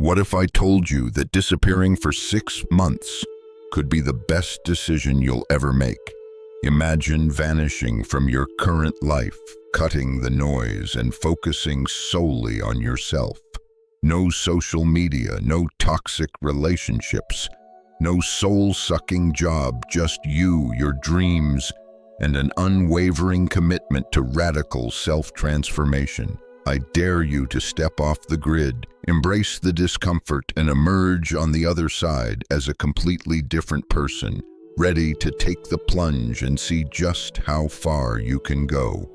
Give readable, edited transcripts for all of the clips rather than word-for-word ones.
What if I told you that disappearing for 6 months could be the best decision you'll ever make? Imagine vanishing from your current life, cutting the noise and focusing solely on yourself. No social media, no toxic relationships, no soul-sucking job, just you, your dreams, and an unwavering commitment to radical self-transformation. I dare you to step off the grid, embrace the discomfort, and emerge on the other side as a completely different person, ready to take the plunge and see just how far you can go.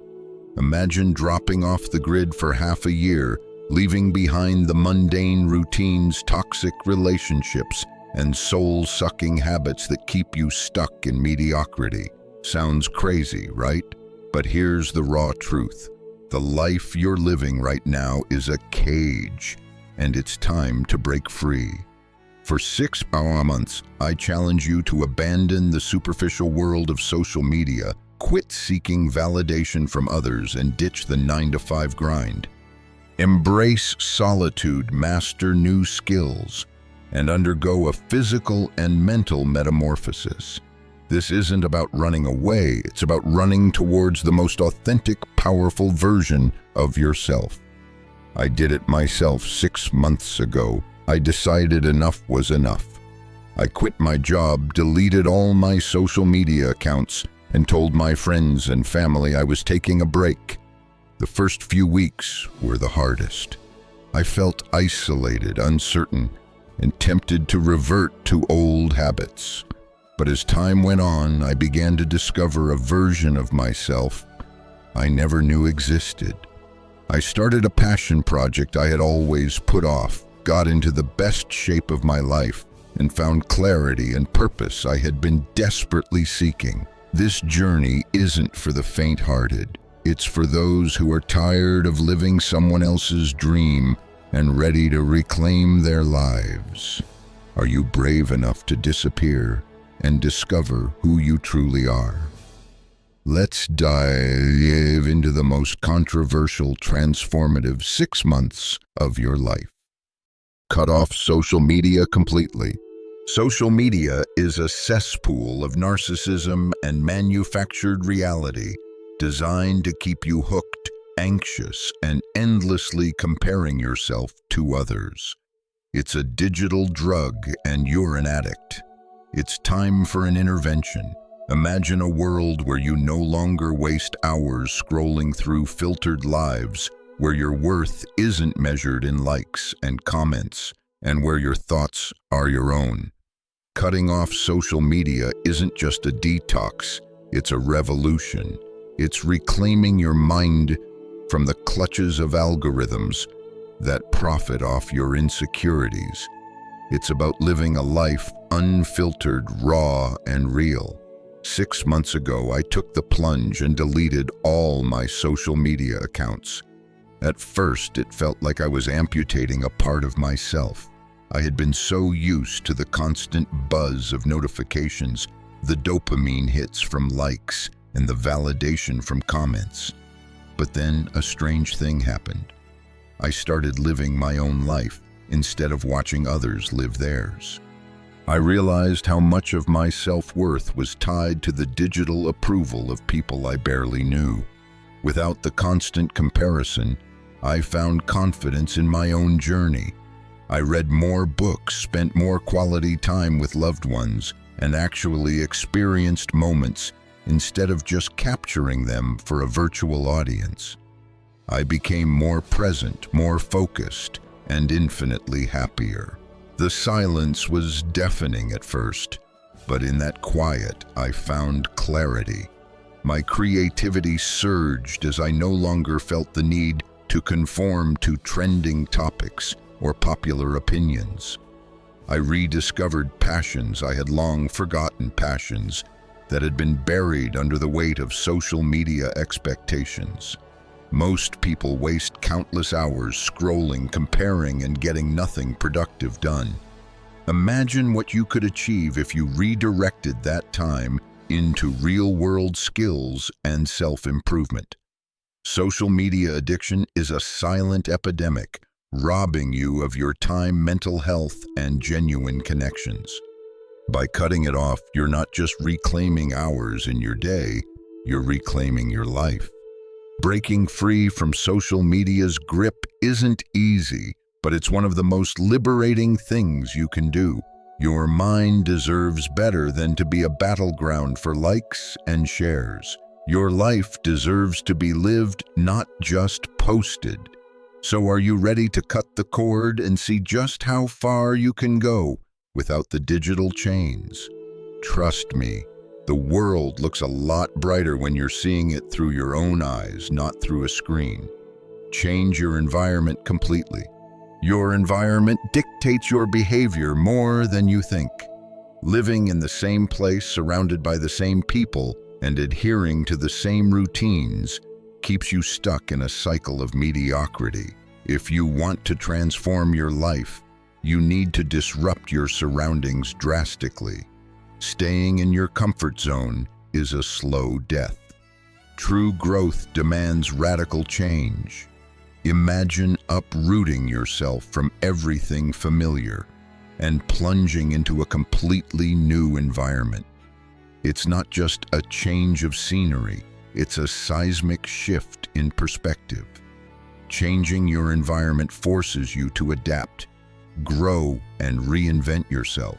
Imagine dropping off the grid for half a year, leaving behind the mundane routines, toxic relationships, and soul-sucking habits that keep you stuck in mediocrity. Sounds crazy, right? But here's the raw truth. The life you're living right now is a cage, and it's time to break free. For 6 months, I challenge you to abandon the superficial world of social media, quit seeking validation from others, and ditch the 9-to-5 grind. Embrace solitude, master new skills, and undergo a physical and mental metamorphosis. This isn't about running away, it's about running towards the most authentic, powerful version of yourself. I did it myself 6 months ago. I decided enough was enough. I quit my job, deleted all my social media accounts, and told my friends and family I was taking a break. The first few weeks were the hardest. I felt isolated, uncertain, and tempted to revert to old habits. But as time went on, I began to discover a version of myself I never knew existed. I started a passion project I had always put off, got into the best shape of my life, and found clarity and purpose I had been desperately seeking. This journey isn't for the faint-hearted. It's for those who are tired of living someone else's dream and ready to reclaim their lives. Are you brave enough to disappear and discover who you truly are? Let's dive into the most controversial, transformative 6 months of your life. Cut off social media completely. Social media is a cesspool of narcissism and manufactured reality designed to keep you hooked, anxious, and endlessly comparing yourself to others. It's a digital drug and you're an addict. It's time for an intervention. Imagine a world where you no longer waste hours scrolling through filtered lives, where your worth isn't measured in likes and comments, and where your thoughts are your own. Cutting off social media isn't just a detox, it's a revolution. It's reclaiming your mind from the clutches of algorithms that profit off your insecurities. It's about living a life unfiltered, raw, and real. 6 months ago, I took the plunge and deleted all my social media accounts. At first, it felt like I was amputating a part of myself. I had been so used to the constant buzz of notifications, the dopamine hits from likes, and the validation from comments. But then a strange thing happened. I started living my own life instead of watching others live theirs. I realized how much of my self-worth was tied to the digital approval of people I barely knew. Without the constant comparison, I found confidence in my own journey. I read more books, spent more quality time with loved ones, and actually experienced moments instead of just capturing them for a virtual audience. I became more present, more focused, and infinitely happier. The silence was deafening at first, but in that quiet, I found clarity. My creativity surged as I no longer felt the need to conform to trending topics or popular opinions. I rediscovered passions I had long forgotten, passions that had been buried under the weight of social media expectations. Most people waste countless hours scrolling, comparing, and getting nothing productive done. Imagine what you could achieve if you redirected that time into real-world skills and self-improvement. Social media addiction is a silent epidemic, robbing you of your time, mental health, and genuine connections. By cutting it off, you're not just reclaiming hours in your day, you're reclaiming your life. Breaking free from social media's grip isn't easy, but it's one of the most liberating things you can do. Your mind deserves better than to be a battleground for likes and shares. Your life deserves to be lived, not just posted. So are you ready to cut the cord and see just how far you can go without the digital chains? Trust me, the world looks a lot brighter when you're seeing it through your own eyes, not through a screen. Change your environment completely. Your environment dictates your behavior more than you think. Living in the same place, surrounded by the same people, and adhering to the same routines keeps you stuck in a cycle of mediocrity. If you want to transform your life, you need to disrupt your surroundings drastically. Staying in your comfort zone is a slow death. True growth demands radical change. Imagine uprooting yourself from everything familiar and plunging into a completely new environment. It's not just a change of scenery, it's a seismic shift in perspective. Changing your environment forces you to adapt, grow, and reinvent yourself.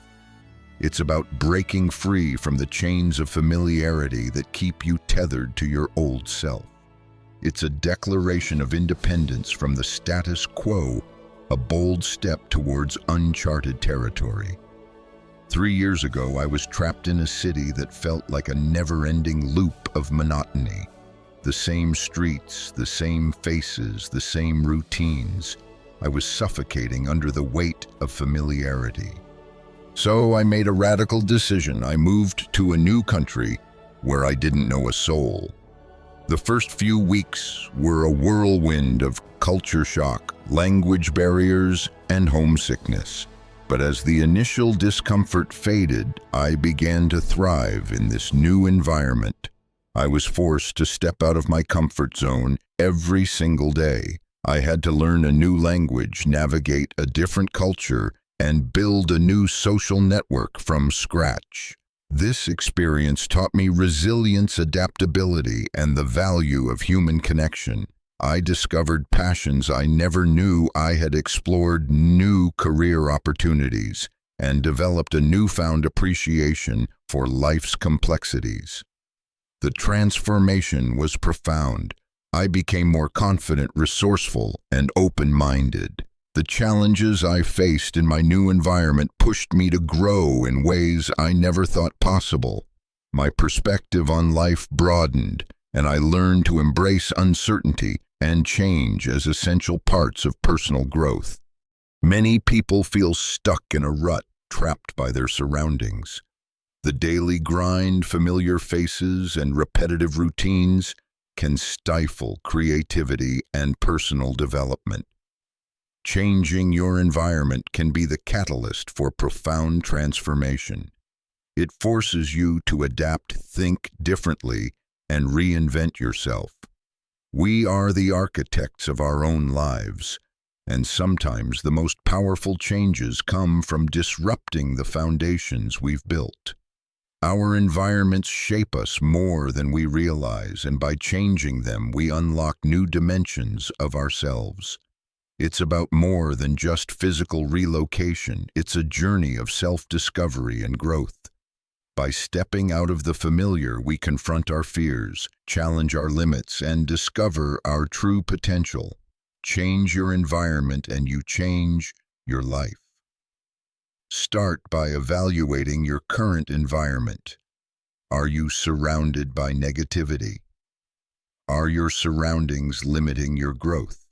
It's about breaking free from the chains of familiarity that keep you tethered to your old self. It's a declaration of independence from the status quo, a bold step towards uncharted territory. 3 years ago, I was trapped in a city that felt like a never-ending loop of monotony. The same streets, the same faces, the same routines. I was suffocating under the weight of familiarity. So I made a radical decision. I moved to a new country where I didn't know a soul. The first few weeks were a whirlwind of culture shock, language barriers, and homesickness. But as the initial discomfort faded, I began to thrive in this new environment. I was forced to step out of my comfort zone every single day. I had to learn a new language, navigate a different culture, and build a new social network from scratch. This experience taught me resilience, adaptability, and the value of human connection. I discovered passions I never knew I had explored, new career opportunities, and developed a newfound appreciation for life's complexities. The transformation was profound. I became more confident, resourceful, and open-minded. The challenges I faced in my new environment pushed me to grow in ways I never thought possible. My perspective on life broadened, and I learned to embrace uncertainty and change as essential parts of personal growth. Many people feel stuck in a rut, trapped by their surroundings. The daily grind, familiar faces, and repetitive routines can stifle creativity and personal development. Changing your environment can be the catalyst for profound transformation. It forces you to adapt, think differently, and reinvent yourself. We are the architects of our own lives, and sometimes the most powerful changes come from disrupting the foundations we've built. Our environments shape us more than we realize, and by changing them, we unlock new dimensions of ourselves. It's about more than just physical relocation. It's a journey of self-discovery and growth. By stepping out of the familiar, we confront our fears, challenge our limits, and discover our true potential. Change your environment and you change your life. Start by evaluating your current environment. Are you surrounded by negativity? Are your surroundings limiting your growth?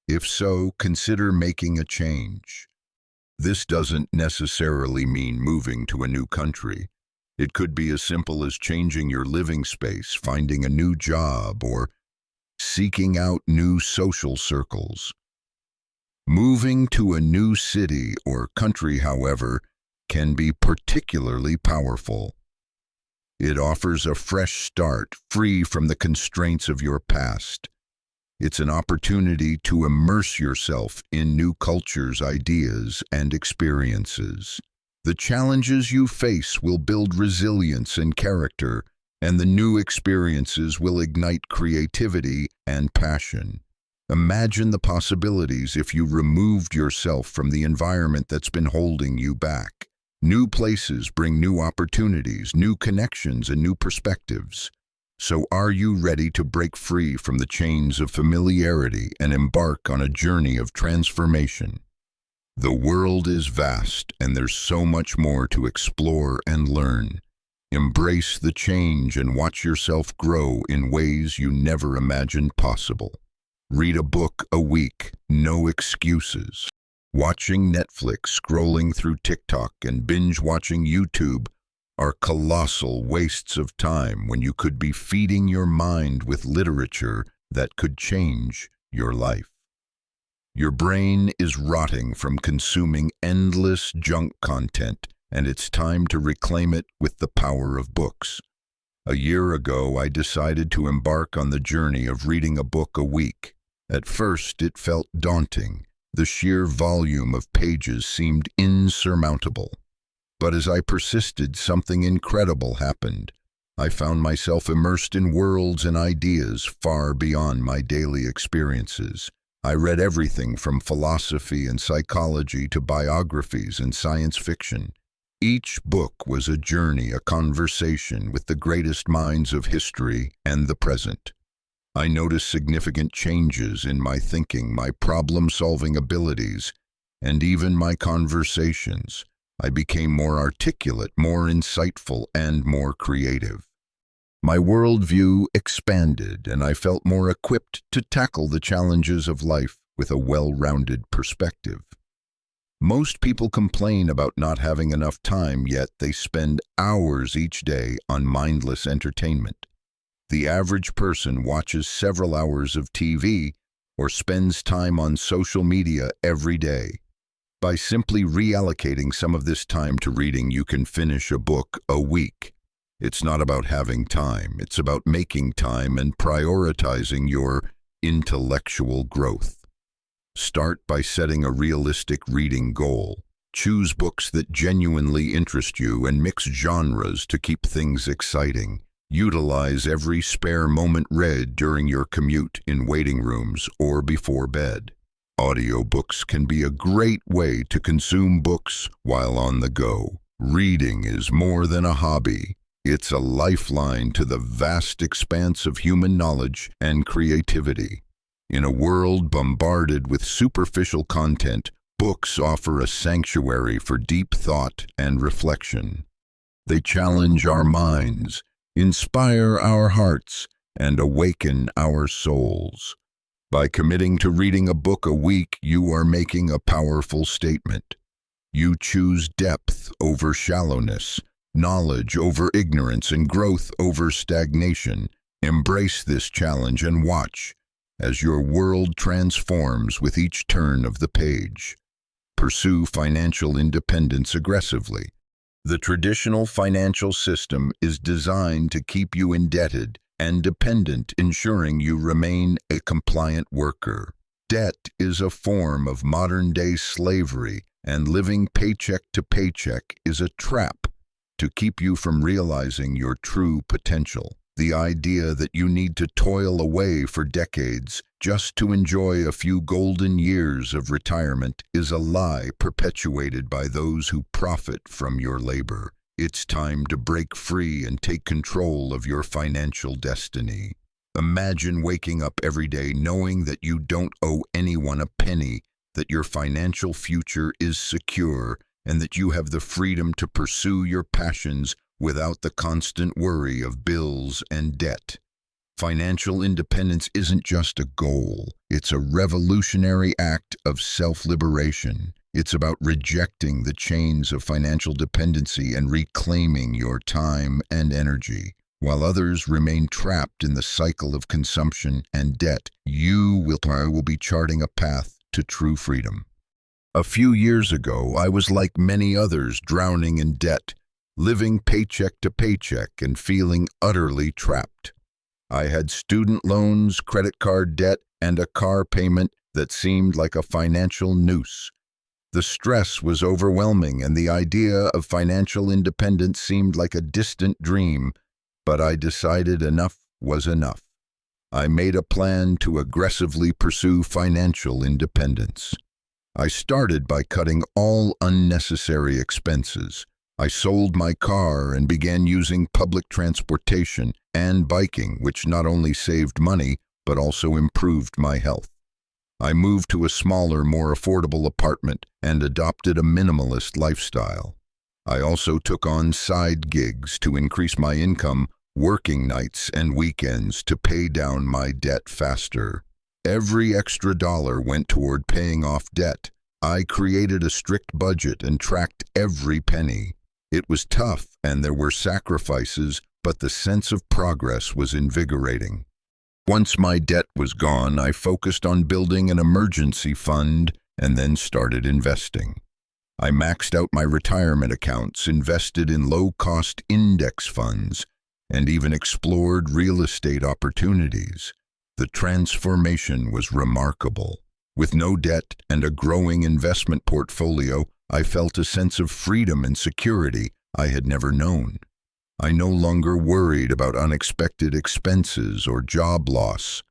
If so, consider making a change. This doesn't necessarily mean moving to a new country. It could be as simple as changing your living space, finding a new job, or seeking out new social circles. Moving to a new city or country, however, can be particularly powerful. It offers a fresh start, free from the constraints of your past. It's an opportunity to immerse yourself in new cultures, ideas, and experiences. The challenges you face will build resilience and character, and the new experiences will ignite creativity and passion. Imagine the possibilities if you removed yourself from the environment that's been holding you back. New places bring new opportunities, new connections, and new perspectives. So are you ready to break free from the chains of familiarity and embark on a journey of transformation? The world is vast, and there's so much more to explore and learn. Embrace the change and watch yourself grow in ways you never imagined possible. Read a book a week, no excuses. Watching Netflix, scrolling through TikTok, and binge-watching YouTube are colossal wastes of time when you could be feeding your mind with literature that could change your life. Your brain is rotting from consuming endless junk content, and it's time to reclaim it with the power of books. A year ago, I decided to embark on the journey of reading a book a week. At first, it felt daunting. The sheer volume of pages seemed insurmountable. But as I persisted, something incredible happened. I found myself immersed in worlds and ideas far beyond my daily experiences. I read everything from philosophy and psychology to biographies and science fiction. Each book was a journey, a conversation with the greatest minds of history and the present. I noticed significant changes in my thinking, my problem-solving abilities, and even my conversations. I became more articulate, more insightful, and more creative. My worldview expanded, and I felt more equipped to tackle the challenges of life with a well-rounded perspective. Most people complain about not having enough time, yet they spend hours each day on mindless entertainment. The average person watches several hours of TV or spends time on social media every day. By simply reallocating some of this time to reading, you can finish a book a week. It's not about having time, it's about making time and prioritizing your intellectual growth. Start by setting a realistic reading goal. Choose books that genuinely interest you and mix genres to keep things exciting. Utilize every spare moment read during your commute, in waiting rooms, or before bed. Audiobooks can be a great way to consume books while on the go. Reading is more than a hobby. It's a lifeline to the vast expanse of human knowledge and creativity. In a world bombarded with superficial content, books offer a sanctuary for deep thought and reflection. They challenge our minds, inspire our hearts, and awaken our souls. By committing to reading a book a week, you are making a powerful statement. You choose depth over shallowness, knowledge over ignorance, and growth over stagnation. Embrace this challenge and watch as your world transforms with each turn of the page. Pursue financial independence aggressively. The traditional financial system is designed to keep you indebted and dependent, ensuring you remain a compliant worker. Debt is a form of modern-day slavery, and living paycheck to paycheck is a trap to keep you from realizing your true potential. The idea that you need to toil away for decades just to enjoy a few golden years of retirement is a lie perpetuated by those who profit from your labor. It's time to break free and take control of your financial destiny. Imagine waking up every day knowing that you don't owe anyone a penny, that your financial future is secure, and that you have the freedom to pursue your passions without the constant worry of bills and debt. Financial independence isn't just a goal, it's a revolutionary act of self-liberation. It's about rejecting the chains of financial dependency and reclaiming your time and energy. While others remain trapped in the cycle of consumption and debt, you will be charting a path to true freedom. A few years ago, I was like many others, drowning in debt, living paycheck to paycheck and feeling utterly trapped. I had student loans, credit card debt, and a car payment that seemed like a financial noose. The stress was overwhelming, and the idea of financial independence seemed like a distant dream, but I decided enough was enough. I made a plan to aggressively pursue financial independence. I started by cutting all unnecessary expenses. I sold my car and began using public transportation and biking, which not only saved money, but also improved my health. I moved to a smaller, more affordable apartment and adopted a minimalist lifestyle. I also took on side gigs to increase my income, working nights and weekends to pay down my debt faster. Every extra dollar went toward paying off debt. I created a strict budget and tracked every penny. It was tough and there were sacrifices, but the sense of progress was invigorating. Once my debt was gone, I focused on building an emergency fund and then started investing. I maxed out my retirement accounts, invested in low-cost index funds, and even explored real estate opportunities. The transformation was remarkable. With no debt and a growing investment portfolio, I felt a sense of freedom and security I had never known. I no longer worried about unexpected expenses or job loss.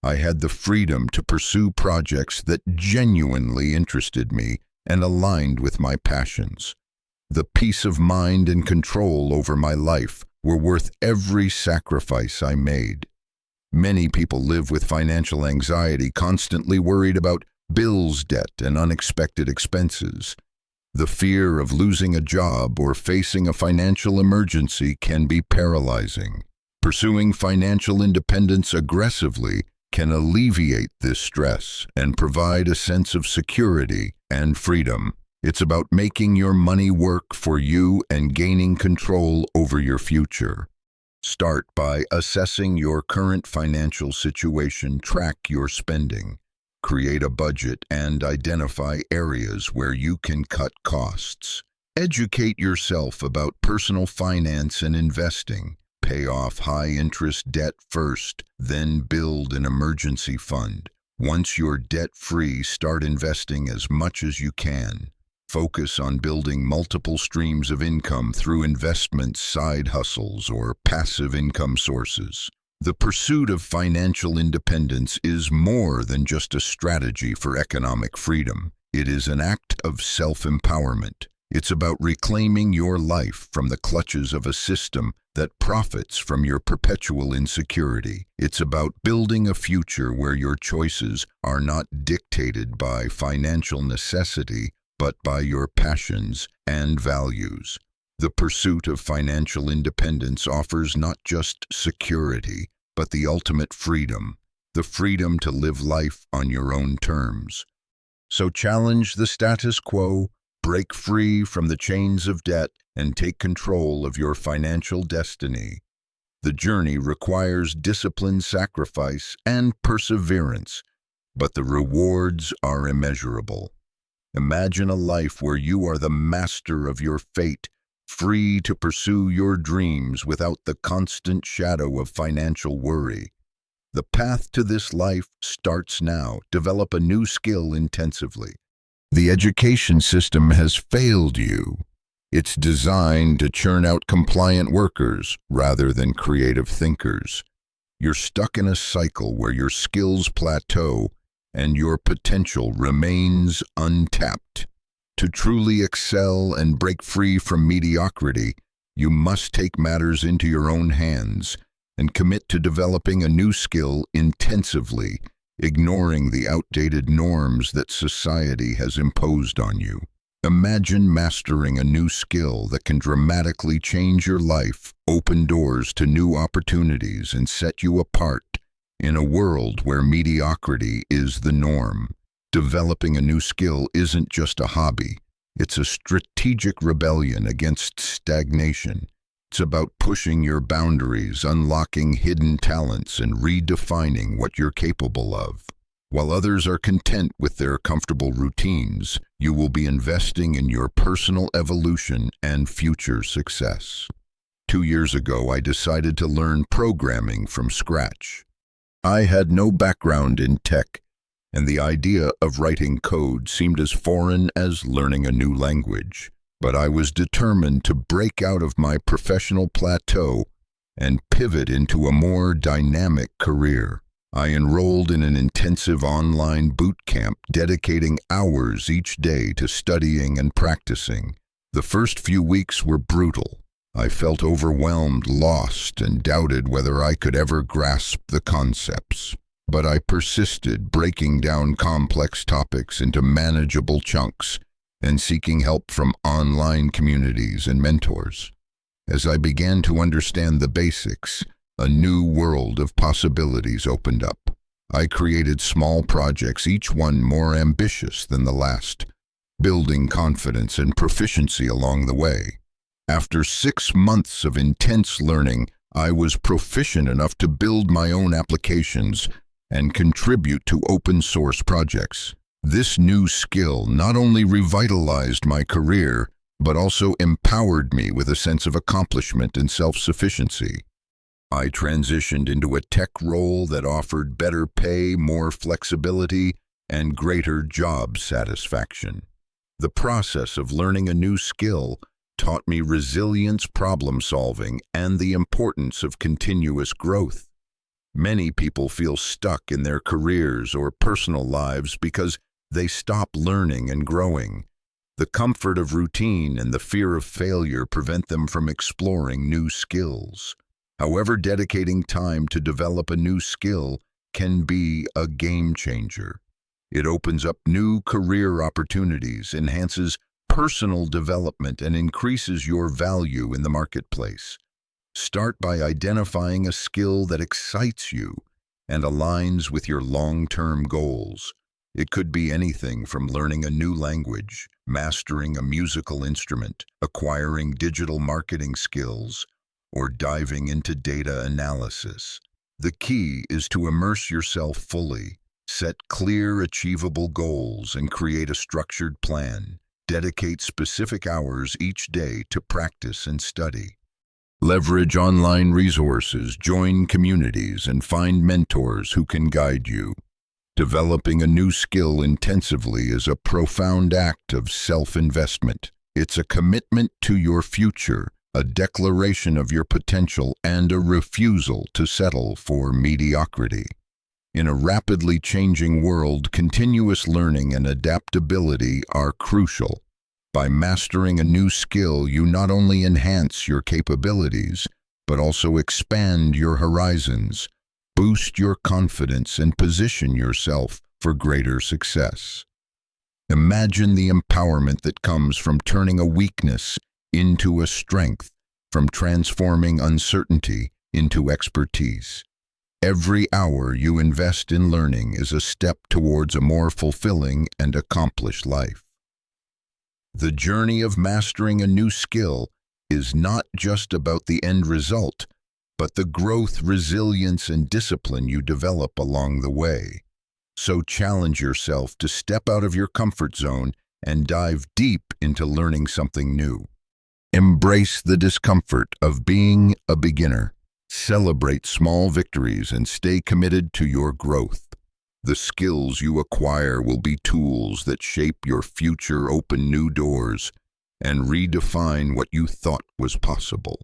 I had the freedom to pursue projects that genuinely interested me and aligned with my passions. The peace of mind and control over my life were worth every sacrifice I made. Many people live with financial anxiety, constantly worried about bills, debt, and unexpected expenses. The fear of losing a job or facing a financial emergency can be paralyzing. Pursuing financial independence aggressively can alleviate this stress and provide a sense of security and freedom. It's about making your money work for you and gaining control over your future. Start by assessing your current financial situation, track your spending, create a budget, and identify areas where you can cut costs. Educate yourself about personal finance and investing. Pay off high-interest debt first, then build an emergency fund. Once you're debt-free, start investing as much as you can. Focus on building multiple streams of income through investments, side hustles, or passive income sources. The pursuit of financial independence is more than just a strategy for economic freedom. It is an act of self-empowerment. It's about reclaiming your life from the clutches of a system that profits from your perpetual insecurity. It's about building a future where your choices are not dictated by financial necessity, but by your passions and values. The pursuit of financial independence offers not just security, but the ultimate freedom, the freedom to live life on your own terms. So challenge the status quo, break free from the chains of debt, and take control of your financial destiny. The journey requires discipline, sacrifice, and perseverance, but the rewards are immeasurable. Imagine a life where you are the master of your fate, free to pursue your dreams without the constant shadow of financial worry. The path to this life starts now. Develop a new skill intensively. The education system has failed you. It's designed to churn out compliant workers rather than creative thinkers. You're stuck in a cycle where your skills plateau and your potential remains untapped. To truly excel and break free from mediocrity, you must take matters into your own hands and commit to developing a new skill intensively, ignoring the outdated norms that society has imposed on you. Imagine mastering a new skill that can dramatically change your life, open doors to new opportunities, and set you apart in a world where mediocrity is the norm. Developing a new skill isn't just a hobby. It's a strategic rebellion against stagnation. It's about pushing your boundaries, unlocking hidden talents, and redefining what you're capable of. While others are content with their comfortable routines, you will be investing in your personal evolution and future success. 2 years ago, I decided to learn programming from scratch. I had no background in tech, and the idea of writing code seemed as foreign as learning a new language. But I was determined to break out of my professional plateau and pivot into a more dynamic career. I enrolled in an intensive online boot camp, dedicating hours each day to studying and practicing. The first few weeks were brutal. I felt overwhelmed, lost, and doubted whether I could ever grasp the concepts. But I persisted, breaking down complex topics into manageable chunks and seeking help from online communities and mentors. As I began to understand the basics, a new world of possibilities opened up. I created small projects, each one more ambitious than the last, building confidence and proficiency along the way. After 6 months of intense learning, I was proficient enough to build my own applications and contribute to open-source projects. This new skill not only revitalized my career, but also empowered me with a sense of accomplishment and self-sufficiency. I transitioned into a tech role that offered better pay, more flexibility, and greater job satisfaction. The process of learning a new skill taught me resilience, problem-solving, and the importance of continuous growth. Many people feel stuck in their careers or personal lives because they stop learning and growing. The comfort of routine and the fear of failure prevent them from exploring new skills. However, dedicating time to develop a new skill can be a game changer. It opens up new career opportunities, enhances personal development, and increases your value in the marketplace. Start by identifying a skill that excites you and aligns with your long-term goals. It could be anything from learning a new language, mastering a musical instrument, acquiring digital marketing skills, or diving into data analysis. The key is to immerse yourself fully, set clear, achievable goals, and create a structured plan. Dedicate specific hours each day to practice and study. Leverage online resources, join communities, and find mentors who can guide you. Developing a new skill intensively is a profound act of self-investment. It's a commitment to your future, a declaration of your potential, and a refusal to settle for mediocrity. In a rapidly changing world, continuous learning and adaptability are crucial. By mastering a new skill, you not only enhance your capabilities, but also expand your horizons, boost your confidence, and position yourself for greater success. Imagine the empowerment that comes from turning a weakness into a strength, from transforming uncertainty into expertise. Every hour you invest in learning is a step towards a more fulfilling and accomplished life. The journey of mastering a new skill is not just about the end result, but the growth, resilience, and discipline you develop along the way. So challenge yourself to step out of your comfort zone and dive deep into learning something new. Embrace the discomfort of being a beginner. Celebrate small victories and stay committed to your growth. The skills you acquire will be tools that shape your future, open new doors, and redefine what you thought was possible.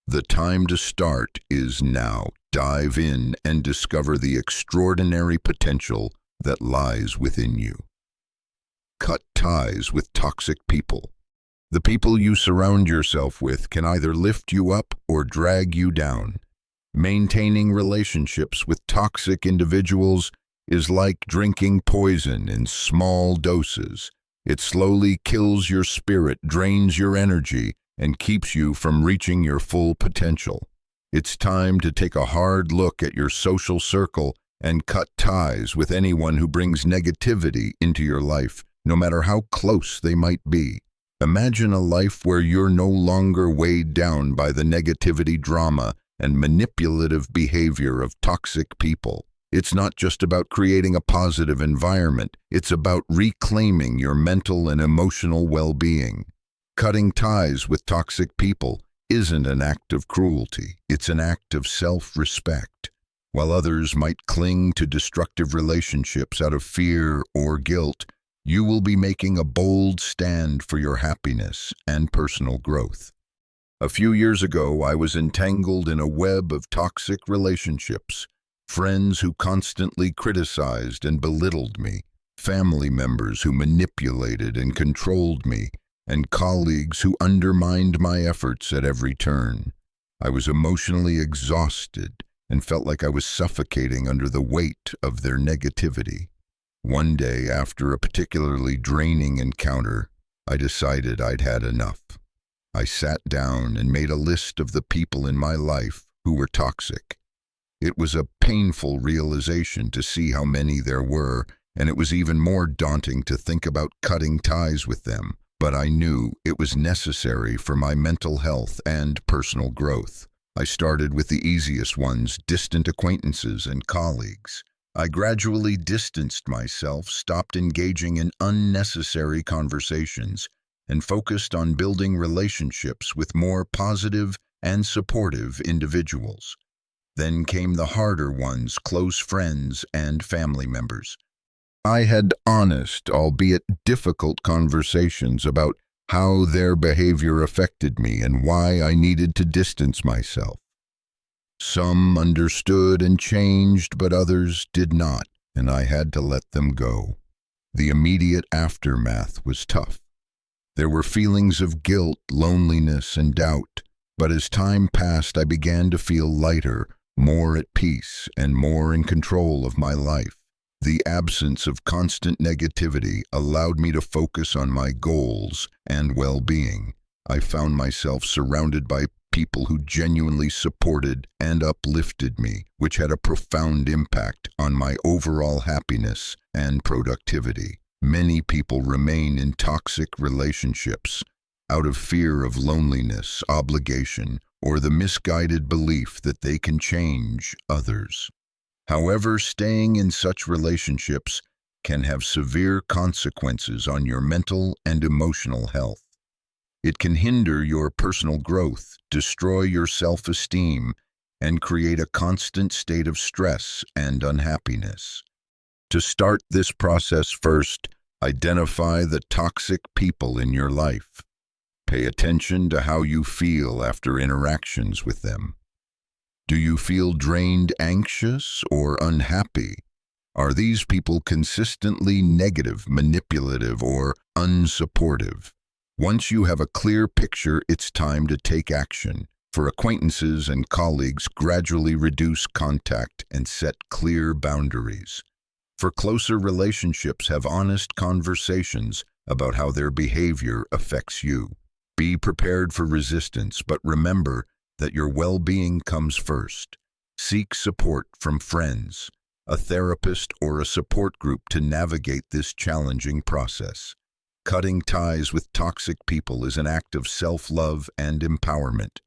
The time to start is now. Dive in and discover the extraordinary potential that lies within you. Cut ties with toxic people. The people you surround yourself with can either lift you up or drag you down. Maintaining relationships with toxic individuals is like drinking poison in small doses. It slowly kills your spirit, drains your energy, and keeps you from reaching your full potential. It's time to take a hard look at your social circle and cut ties with anyone who brings negativity into your life, no matter how close they might be. Imagine a life where you're no longer weighed down by the negativity, drama, and manipulative behavior of toxic people. It's not just about creating a positive environment, it's about reclaiming your mental and emotional well-being. Cutting ties with toxic people isn't an act of cruelty, it's an act of self-respect. While others might cling to destructive relationships out of fear or guilt, you will be making a bold stand for your happiness and personal growth. A few years ago, I was entangled in a web of toxic relationships, friends who constantly criticized and belittled me, family members who manipulated and controlled me, and colleagues who undermined my efforts at every turn. I was emotionally exhausted and felt like I was suffocating under the weight of their negativity. One day, after a particularly draining encounter, I decided I'd had enough. I sat down and made a list of the people in my life who were toxic. It was a painful realization to see how many there were, and it was even more daunting to think about cutting ties with them, but I knew it was necessary for my mental health and personal growth. I started with the easiest ones, distant acquaintances and colleagues. I gradually distanced myself, stopped engaging in unnecessary conversations, and focused on building relationships with more positive and supportive individuals. Then came the harder ones, close friends and family members. I had honest, albeit difficult, conversations about how their behavior affected me and why I needed to distance myself. Some understood and changed, but others did not, and I had to let them go. The immediate aftermath was tough. There were feelings of guilt, loneliness, and doubt, but as time passed, I began to feel lighter, more at peace, and more in control of my life. The absence of constant negativity allowed me to focus on my goals and well-being. I found myself surrounded by people who genuinely supported and uplifted me, which had a profound impact on my overall happiness and productivity. Many people remain in toxic relationships out of fear of loneliness, obligation, or the misguided belief that they can change others. However, staying in such relationships can have severe consequences on your mental and emotional health. It can hinder your personal growth, destroy your self-esteem, and create a constant state of stress and unhappiness. To start this process, first, identify the toxic people in your life. Pay attention to how you feel after interactions with them. Do you feel drained, anxious, or unhappy? Are these people consistently negative, manipulative, or unsupportive? Once you have a clear picture, it's time to take action. For acquaintances and colleagues, gradually reduce contact and set clear boundaries. For closer relationships, have honest conversations about how their behavior affects you. Be prepared for resistance, but remember that your well-being comes first. Seek support from friends, a therapist, or a support group to navigate this challenging process. Cutting ties with toxic people is an act of self-love and empowerment.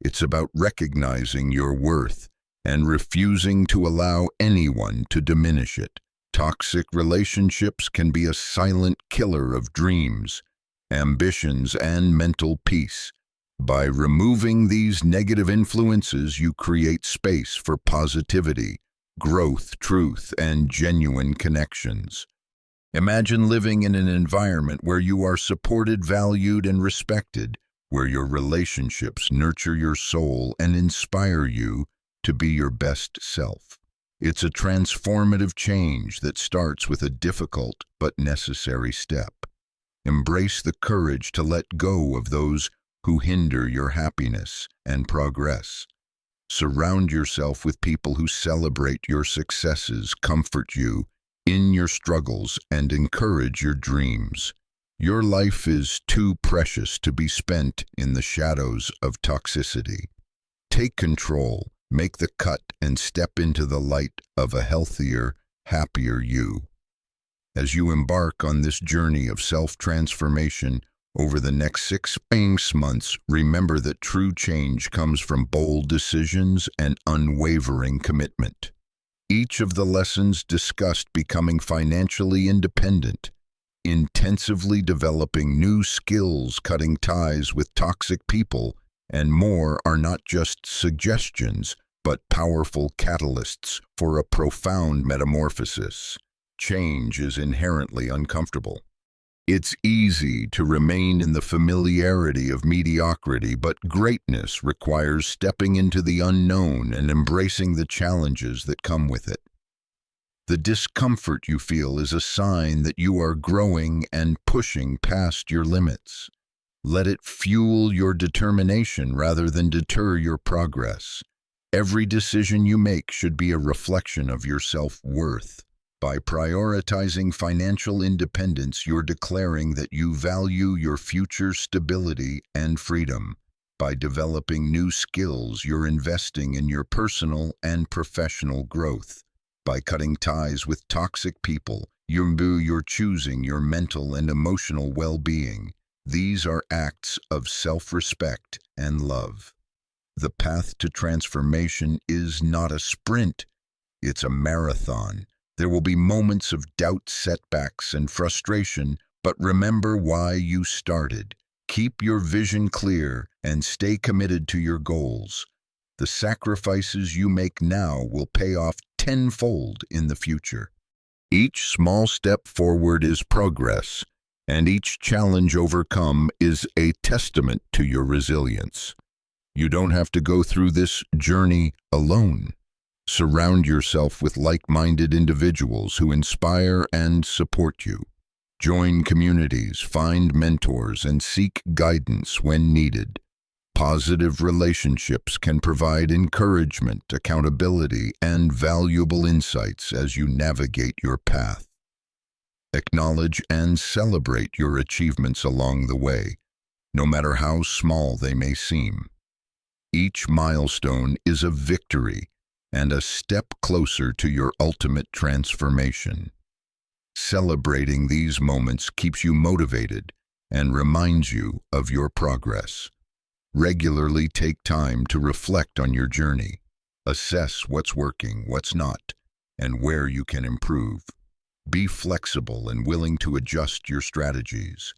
It's about recognizing your worth and refusing to allow anyone to diminish it. Toxic relationships can be a silent killer of dreams, ambitions, and mental peace. By removing these negative influences, you create space for positivity, growth, truth, and genuine connections. Imagine living in an environment where you are supported, valued, and respected, where your relationships nurture your soul and inspire you to be your best self. It's a transformative change that starts with a difficult but necessary step. Embrace the courage to let go of those who hinder your happiness and progress. Surround yourself with people who celebrate your successes, comfort you in your struggles, and encourage your dreams. Your life is too precious to be spent in the shadows of toxicity. Take control, make the cut, and step into the light of a healthier, happier you. As you embark on this journey of self-transformation over the next 6 months, remember that true change comes from bold decisions and unwavering commitment. Each of the lessons discussed, becoming financially independent, intensively developing new skills, cutting ties with toxic people, and more, are not just suggestions, but powerful catalysts for a profound metamorphosis. Change is inherently uncomfortable. It's easy to remain in the familiarity of mediocrity, but greatness requires stepping into the unknown and embracing the challenges that come with it. The discomfort you feel is a sign that you are growing and pushing past your limits. Let it fuel your determination rather than deter your progress. Every decision you make should be a reflection of your self-worth. By prioritizing financial independence, you're declaring that you value your future stability and freedom. By developing new skills, you're investing in your personal and professional growth. By cutting ties with toxic people, you're choosing your mental and emotional well-being. These are acts of self-respect and love. The path to transformation is not a sprint, it's a marathon. There will be moments of doubt, setbacks, and frustration, but remember why you started. Keep your vision clear and stay committed to your goals. The sacrifices you make now will pay off tenfold in the future. Each small step forward is progress, and each challenge overcome is a testament to your resilience. You don't have to go through this journey alone. Surround yourself with like-minded individuals who inspire and support you. Join communities, find mentors, and seek guidance when needed. Positive relationships can provide encouragement, accountability, and valuable insights as you navigate your path. Acknowledge and celebrate your achievements along the way, no matter how small they may seem. Each milestone is a victory and a step closer to your ultimate transformation. Celebrating these moments keeps you motivated and reminds you of your progress. Regularly take time to reflect on your journey. Assess what's working, what's not, and where you can improve. Be flexible and willing to adjust your strategies.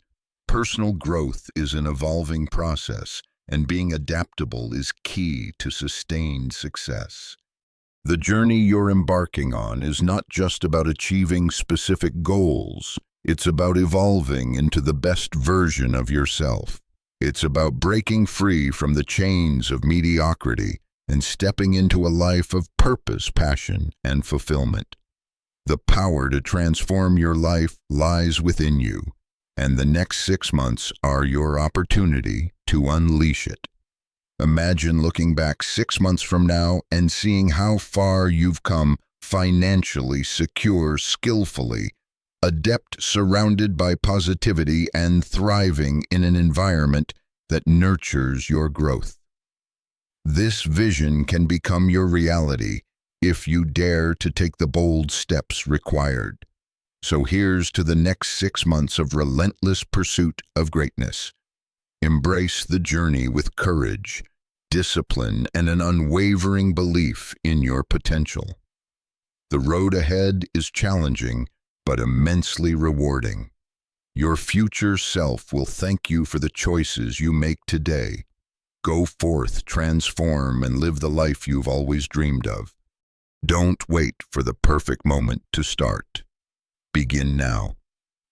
Personal growth is an evolving process, and being adaptable is key to sustained success. The journey you're embarking on is not just about achieving specific goals. It's about evolving into the best version of yourself. It's about breaking free from the chains of mediocrity and stepping into a life of purpose, passion, and fulfillment. The power to transform your life lies within you, and the next 6 months are your opportunity to unleash it. Imagine looking back 6 months from now and seeing how far you've come financially, secure, skillfully, adept, surrounded by positivity, and thriving in an environment that nurtures your growth. This vision can become your reality if you dare to take the bold steps required. So here's to the next 6 months of relentless pursuit of greatness. Embrace the journey with courage, discipline, and an unwavering belief in your potential. The road ahead is challenging, but immensely rewarding. Your future self will thank you for the choices you make today. Go forth, transform, and live the life you've always dreamed of. Don't wait for the perfect moment to start. Begin now.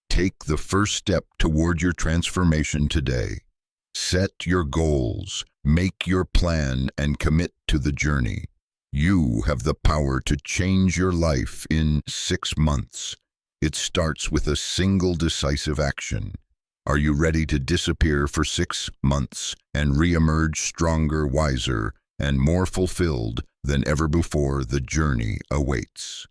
Take the first step toward your transformation today. Set your goals, make your plan, and commit to the journey. You have the power to change your life in 6 months. It starts with a single decisive action. Are you ready to disappear for 6 months and re-emerge stronger, wiser, and more fulfilled than ever before? The journey awaits.